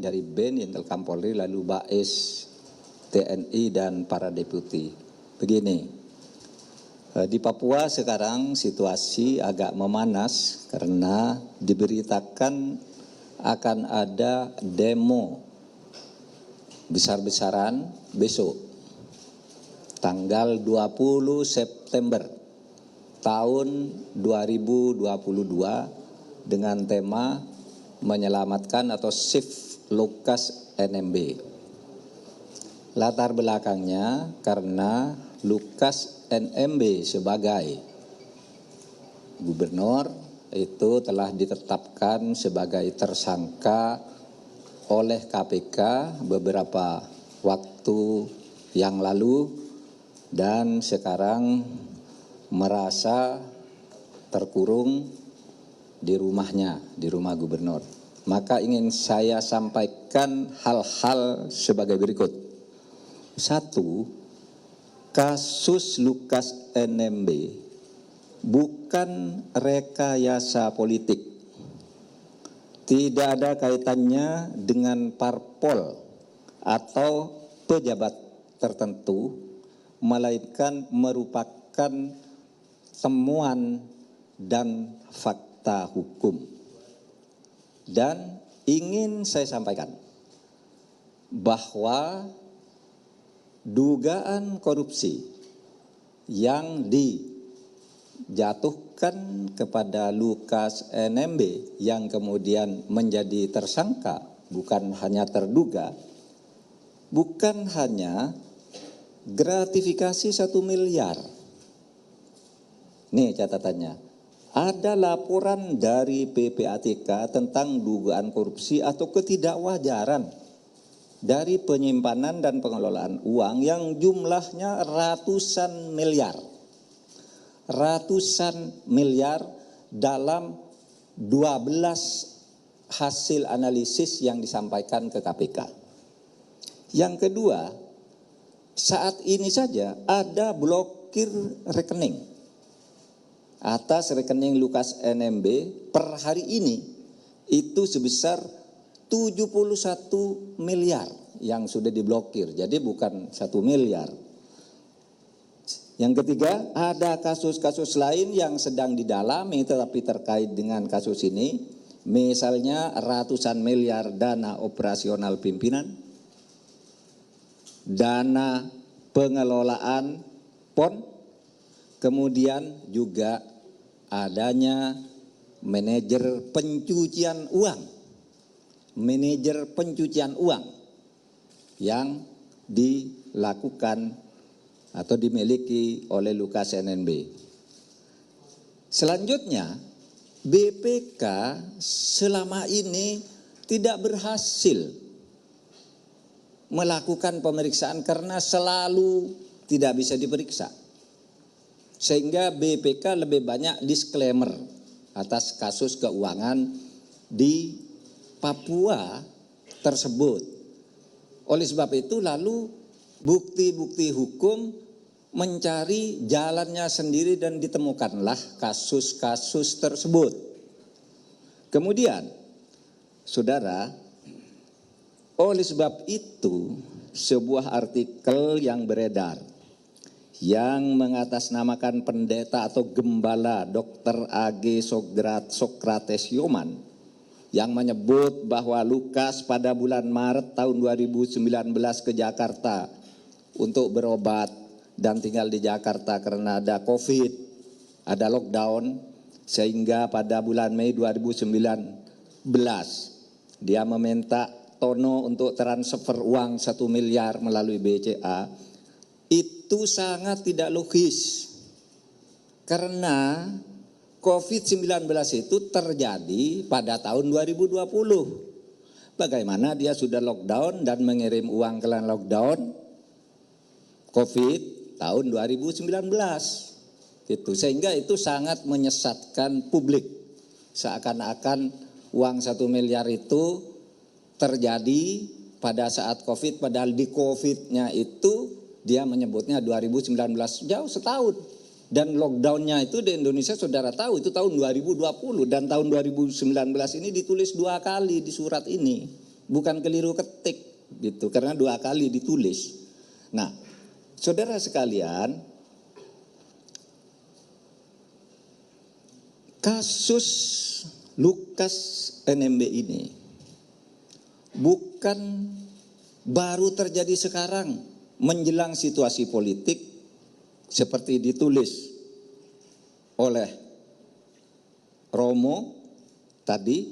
dari BEN, Intel Kampolri, lalu BAIS, TNI, dan para deputi. Begini, di Papua sekarang situasi agak memanas karena diberitakan akan ada demo besar-besaran besok, tanggal 20 September tahun 2022 dengan tema menyelamatkan atau Save Lukas NMB. Latar belakangnya karena Lukas NMB sebagai gubernur itu telah ditetapkan sebagai tersangka oleh KPK beberapa waktu yang lalu dan sekarang merasa terkurung di rumahnya, di rumah gubernur. Maka ingin saya sampaikan hal-hal sebagai berikut. 1, kasus Lukas NMB bukan rekayasa politik. Tidak ada kaitannya dengan parpol atau pejabat tertentu, melainkan merupakan temuan dan fakta hukum. Dan ingin saya sampaikan bahwa dugaan korupsi yang dijatuhkan kepada Lukas NMB yang kemudian menjadi tersangka, bukan hanya terduga, bukan hanya gratifikasi 1 miliar. Nih catatannya, ada laporan dari PPATK tentang dugaan korupsi atau ketidakwajaran dari penyimpanan dan pengelolaan uang yang jumlahnya ratusan miliar. Ratusan miliar dalam 12 hasil analisis yang disampaikan ke KPK. Yang kedua, saat ini saja ada blokir rekening atas rekening Lukas NMB per hari ini itu sebesar 71 miliar yang sudah diblokir. Jadi bukan 1 miliar. Yang ketiga, ada kasus-kasus lain yang sedang didalami tetapi terkait dengan kasus ini. Misalnya ratusan miliar dana operasional pimpinan, dana pengelolaan PON, kemudian juga adanya manajer pencucian uang. Manajer pencucian uang yang dilakukan atau dimiliki oleh Lukas NMB. Selanjutnya, BPK selama ini tidak berhasil melakukan pemeriksaan karena selalu tidak bisa diperiksa. Sehingga BPK lebih banyak disclaimer atas kasus keuangan di Papua tersebut. Oleh sebab itu lalu bukti-bukti hukum mencari jalannya sendiri dan ditemukanlah kasus-kasus tersebut. Kemudian, saudara, oleh sebab itu sebuah artikel yang beredar yang mengatasnamakan pendeta atau gembala Dr. A.G. Sokrates Yoman yang menyebut bahwa Lukas pada bulan Maret tahun 2019 ke Jakarta untuk berobat dan tinggal di Jakarta karena ada COVID, ada lockdown, sehingga pada bulan Mei 2019 dia meminta Tono untuk transfer uang 1 miliar melalui BCA. Itu sangat tidak logis karena COVID-19 itu terjadi pada tahun 2020. Bagaimana dia sudah lockdown dan mengirim uang ke lockdown COVID tahun 2019. Gitu. Sehingga itu sangat menyesatkan publik. Seakan-akan uang 1 miliar itu terjadi pada saat COVID, padahal di COVID-nya itu dia menyebutnya 2019, jauh setahun. Dan lockdownnya itu di Indonesia saudara tahu itu tahun 2020 dan tahun 2019 ini ditulis 2 kali di surat ini. bukan keliru ketik gitu, karena 2 kali ditulis. Nah, saudara sekalian, kasus Lukas NMB ini bukan baru terjadi sekarang menjelang situasi politik seperti ditulis oleh Romo tadi,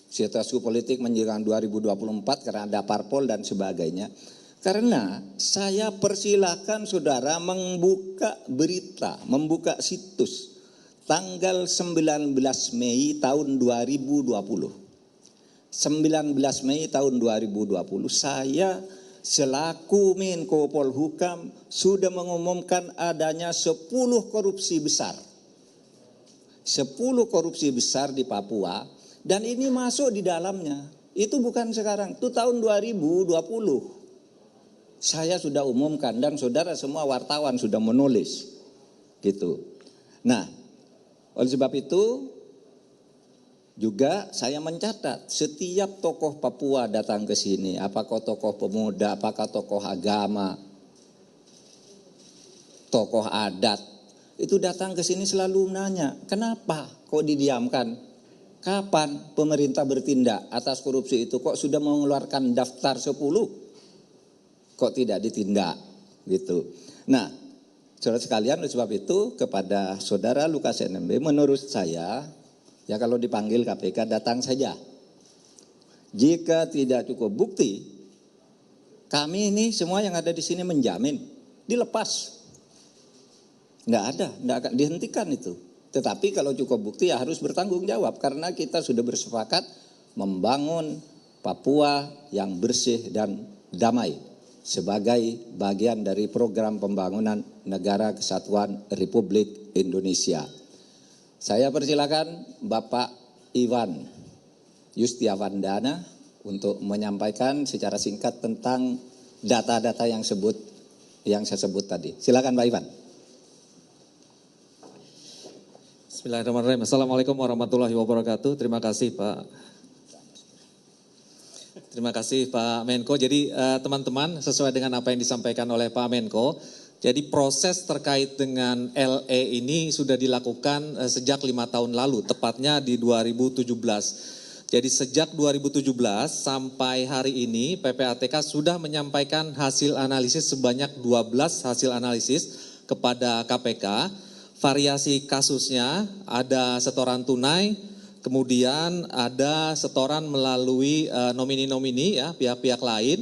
situasi politik menjelang 2024 karena ada parpol dan sebagainya. Karena saya persilahkan saudara membuka berita, membuka situs tanggal 19 Mei tahun 2020. 19 Mei tahun 2020 saya selaku Menko Polhukam sudah mengumumkan adanya 10 korupsi besar. 10 korupsi besar di Papua dan ini masuk di dalamnya. Itu bukan sekarang, itu tahun 2020. Saya sudah umumkan dan saudara semua wartawan sudah menulis gitu. Nah, oleh sebab itu juga saya mencatat setiap tokoh Papua datang ke sini, apakah tokoh pemuda, apakah tokoh agama, tokoh adat, itu datang ke sini selalu menanya, kenapa kok didiamkan? Kapan pemerintah bertindak atas korupsi itu? Kok sudah mengeluarkan daftar 10? Kok tidak ditindak gitu. Nah, saudara sekalian, oleh sebab itu kepada saudara Lukas NMB, menurut saya ya kalau dipanggil KPK datang saja. Jika tidak cukup bukti, kami ini semua yang ada di sini menjamin dilepas. Nggak akan dihentikan itu. Tetapi kalau cukup bukti ya harus bertanggung jawab karena kita sudah bersepakat membangun Papua yang bersih dan damai sebagai bagian dari program pembangunan Negara Kesatuan Republik Indonesia. Saya persilakan Bapak Iwan Yustiavandana untuk menyampaikan secara singkat tentang data-data yang saya sebut tadi. Silakan Pak Iwan. Bismillahirrahmanirrahim. Assalamualaikum warahmatullahi wabarakatuh. Terima kasih Pak Menko. Jadi teman-teman, sesuai dengan apa yang disampaikan oleh Pak Menko, jadi proses terkait dengan LE ini sudah dilakukan sejak 5 tahun lalu, tepatnya di 2017. Jadi sejak 2017 sampai hari ini PPATK sudah menyampaikan hasil analisis sebanyak 12 hasil analisis kepada KPK. Variasi kasusnya ada setoran tunai, kemudian ada setoran melalui nomini-nomini ya, pihak-pihak lain,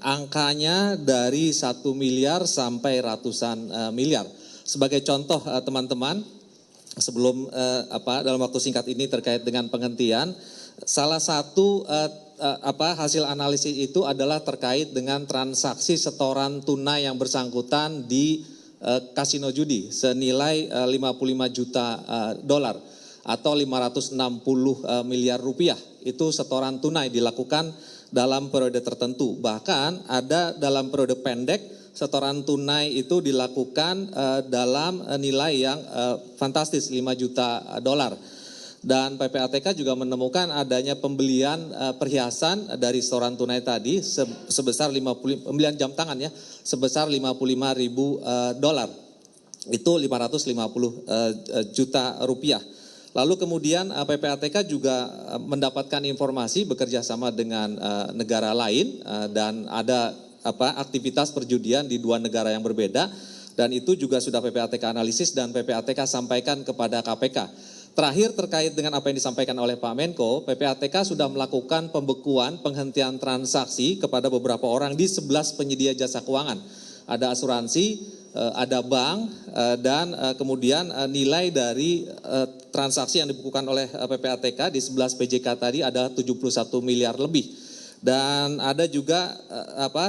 angkanya dari 1 miliar sampai ratusan miliar. Sebagai contoh teman-teman, sebelum dalam waktu singkat ini terkait dengan penghentian, salah satu hasil analisis itu adalah terkait dengan transaksi setoran tunai yang bersangkutan di kasino judi senilai 55 juta dolar atau 560 miliar rupiah. Itu setoran tunai dilakukan dalam periode tertentu. Bahkan ada dalam periode pendek setoran tunai itu dilakukan dalam nilai yang fantastis 5 juta dolar. Dan PPATK juga menemukan adanya pembelian perhiasan dari setoran tunai tadi sebesar pembelian jam tangan ya sebesar 55 ribu dolar. Itu 550 juta rupiah. Lalu kemudian PPATK juga mendapatkan informasi bekerja sama dengan negara lain dan ada aktivitas perjudian di 2 negara yang berbeda dan itu juga sudah PPATK analisis dan PPATK sampaikan kepada KPK. Terakhir terkait dengan apa yang disampaikan oleh Pak Menko, PPATK sudah melakukan pembekuan penghentian transaksi kepada beberapa orang di 11 penyedia jasa keuangan. Ada asuransi, ada bank, dan kemudian nilai dari transaksi yang dibekukan oleh PPATK di 11 PJK tadi ada 71 miliar lebih. Dan ada juga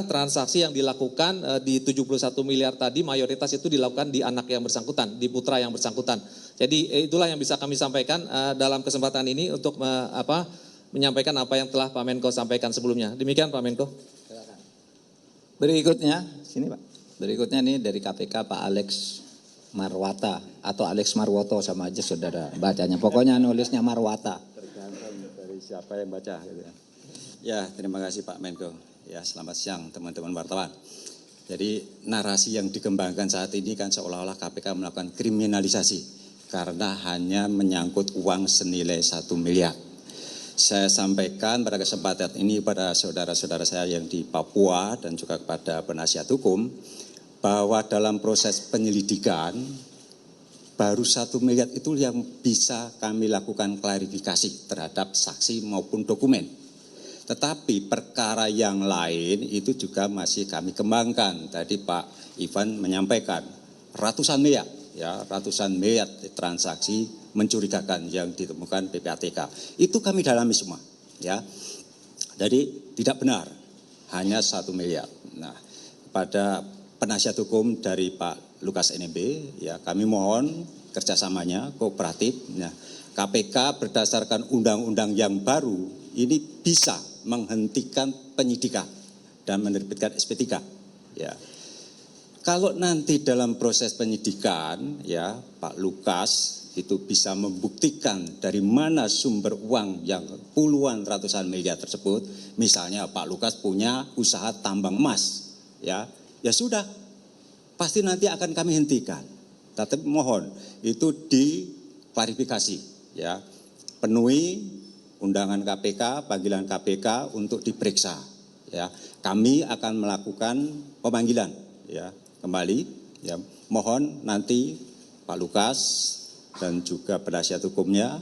transaksi yang dilakukan di 71 miliar tadi mayoritas itu dilakukan di anak yang bersangkutan, di putra yang bersangkutan. Jadi itulah yang bisa kami sampaikan dalam kesempatan ini untuk menyampaikan apa yang telah Pak Menko sampaikan sebelumnya. Demikian Pak Menko. Berikutnya, sini Pak. Berikutnya nih dari KPK Pak Alex Marwata atau Alex Marwoto sama aja saudara bacanya. Pokoknya nulisnya Marwata. Tergantung dari siapa yang baca gitu ya. Ya, terima kasih Pak Menko. Ya, selamat siang teman-teman wartawan. Jadi narasi yang dikembangkan saat ini kan seolah-olah KPK melakukan kriminalisasi karena hanya menyangkut uang senilai 1 miliar. Saya sampaikan pada kesempatan ini pada saudara-saudara saya yang di Papua dan juga kepada penasihat hukum bahwa dalam proses penyelidikan baru 1 miliar itu yang bisa kami lakukan klarifikasi terhadap saksi maupun dokumen. Tetapi perkara yang lain itu juga masih kami kembangkan. Tadi Pak Ivan menyampaikan ratusan miliar, ya, ratusan miliar transaksi mencurigakan yang ditemukan PPATK. Itu kami dalami semua, ya. Jadi tidak benar hanya 1 miliar. Nah, pada penasihat hukum dari Pak Lukas NMB, ya kami mohon kerjasamanya kooperatif. Nah, KPK berdasarkan undang-undang yang baru ini bisa menghentikan penyidikan dan menerbitkan SP3. Ya, kalau nanti dalam proses penyidikan, ya Pak Lukas itu bisa membuktikan dari mana sumber uang yang puluhan ratusan miliar tersebut. Misalnya Pak Lukas punya usaha tambang emas, ya sudah. Pasti nanti akan kami hentikan. Tapi mohon itu diklarifikasi, ya. Penuhi undangan KPK, panggilan KPK untuk diperiksa, ya. Kami akan melakukan pemanggilan, ya, kembali, ya. Mohon nanti Pak Lukas dan juga penasihat hukumnya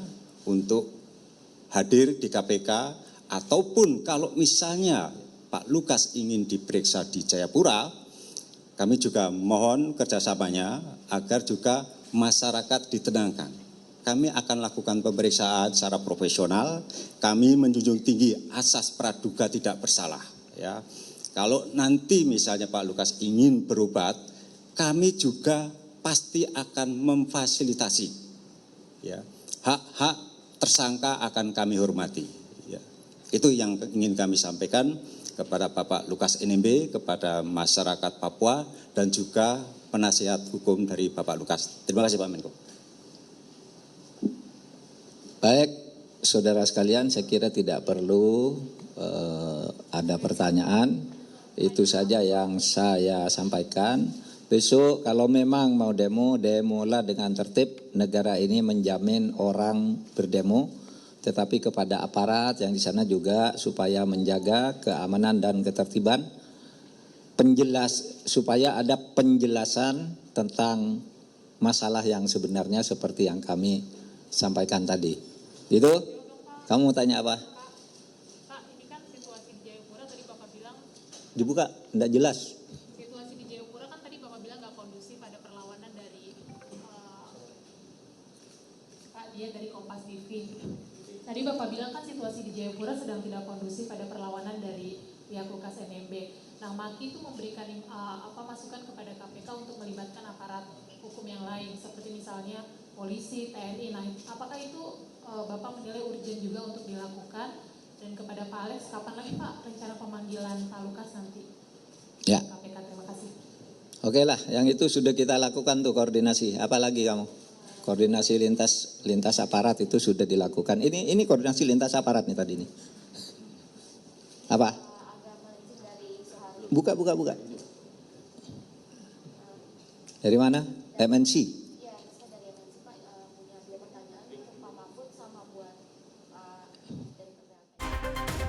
untuk hadir di KPK ataupun kalau misalnya Pak Lukas ingin diperiksa di Jayapura, kami juga mohon kerjasamanya agar juga masyarakat ditenangkan. Kami akan lakukan pemeriksaan secara profesional. Kami menjunjung tinggi asas praduga tidak bersalah. Ya, kalau nanti misalnya Pak Lukas ingin berobat, kami juga pasti akan memfasilitasi. Ya, hak-hak tersangka akan kami hormati. Ya, itu yang ingin kami sampaikan kepada Bapak Lukas NMB, kepada masyarakat Papua, dan juga penasihat hukum dari Bapak Lukas. Terima kasih Pak Menko. Baik, saudara sekalian, saya kira tidak perlu ada pertanyaan. Itu saja yang saya sampaikan. Besok kalau memang mau demo, demolah dengan tertib. Negara ini menjamin orang berdemo. Tetapi kepada aparat yang di sana juga supaya menjaga keamanan dan ketertiban, supaya ada penjelasan tentang masalah yang sebenarnya seperti yang kami sampaikan tadi. Itu, kamu mau tanya apa? Pak, ini kan situasi di Jayapura tadi Bapak bilang Dibuka, enggak jelas. situasi di Jayapura kan tadi Bapak bilang nggak kondusif, ada perlawanan dari Pak dia dari Kompas TV. Tadi Bapak bilang kan situasi di Jayapura sedang tidak kondusif, ada perlawanan dari pihak Lukas NMB. Nah, Maki itu memberikan masukan kepada KPK untuk melibatkan aparat hukum yang lain, seperti misalnya polisi, TNI. Nah, apakah itu Bapak menilai urgent juga untuk dilakukan? Dan kepada Pak Alex, kapan lagi Pak rencana pemanggilan Pak Lukas nanti? Ya. KPK, terima kasih. Oke lah, yang itu sudah kita lakukan tuh koordinasi. Apalagi kamu? Koordinasi lintas aparat itu sudah dilakukan. Ini koordinasi lintas aparat nih tadi nih. Apa? Buka. Dari mana? MNC.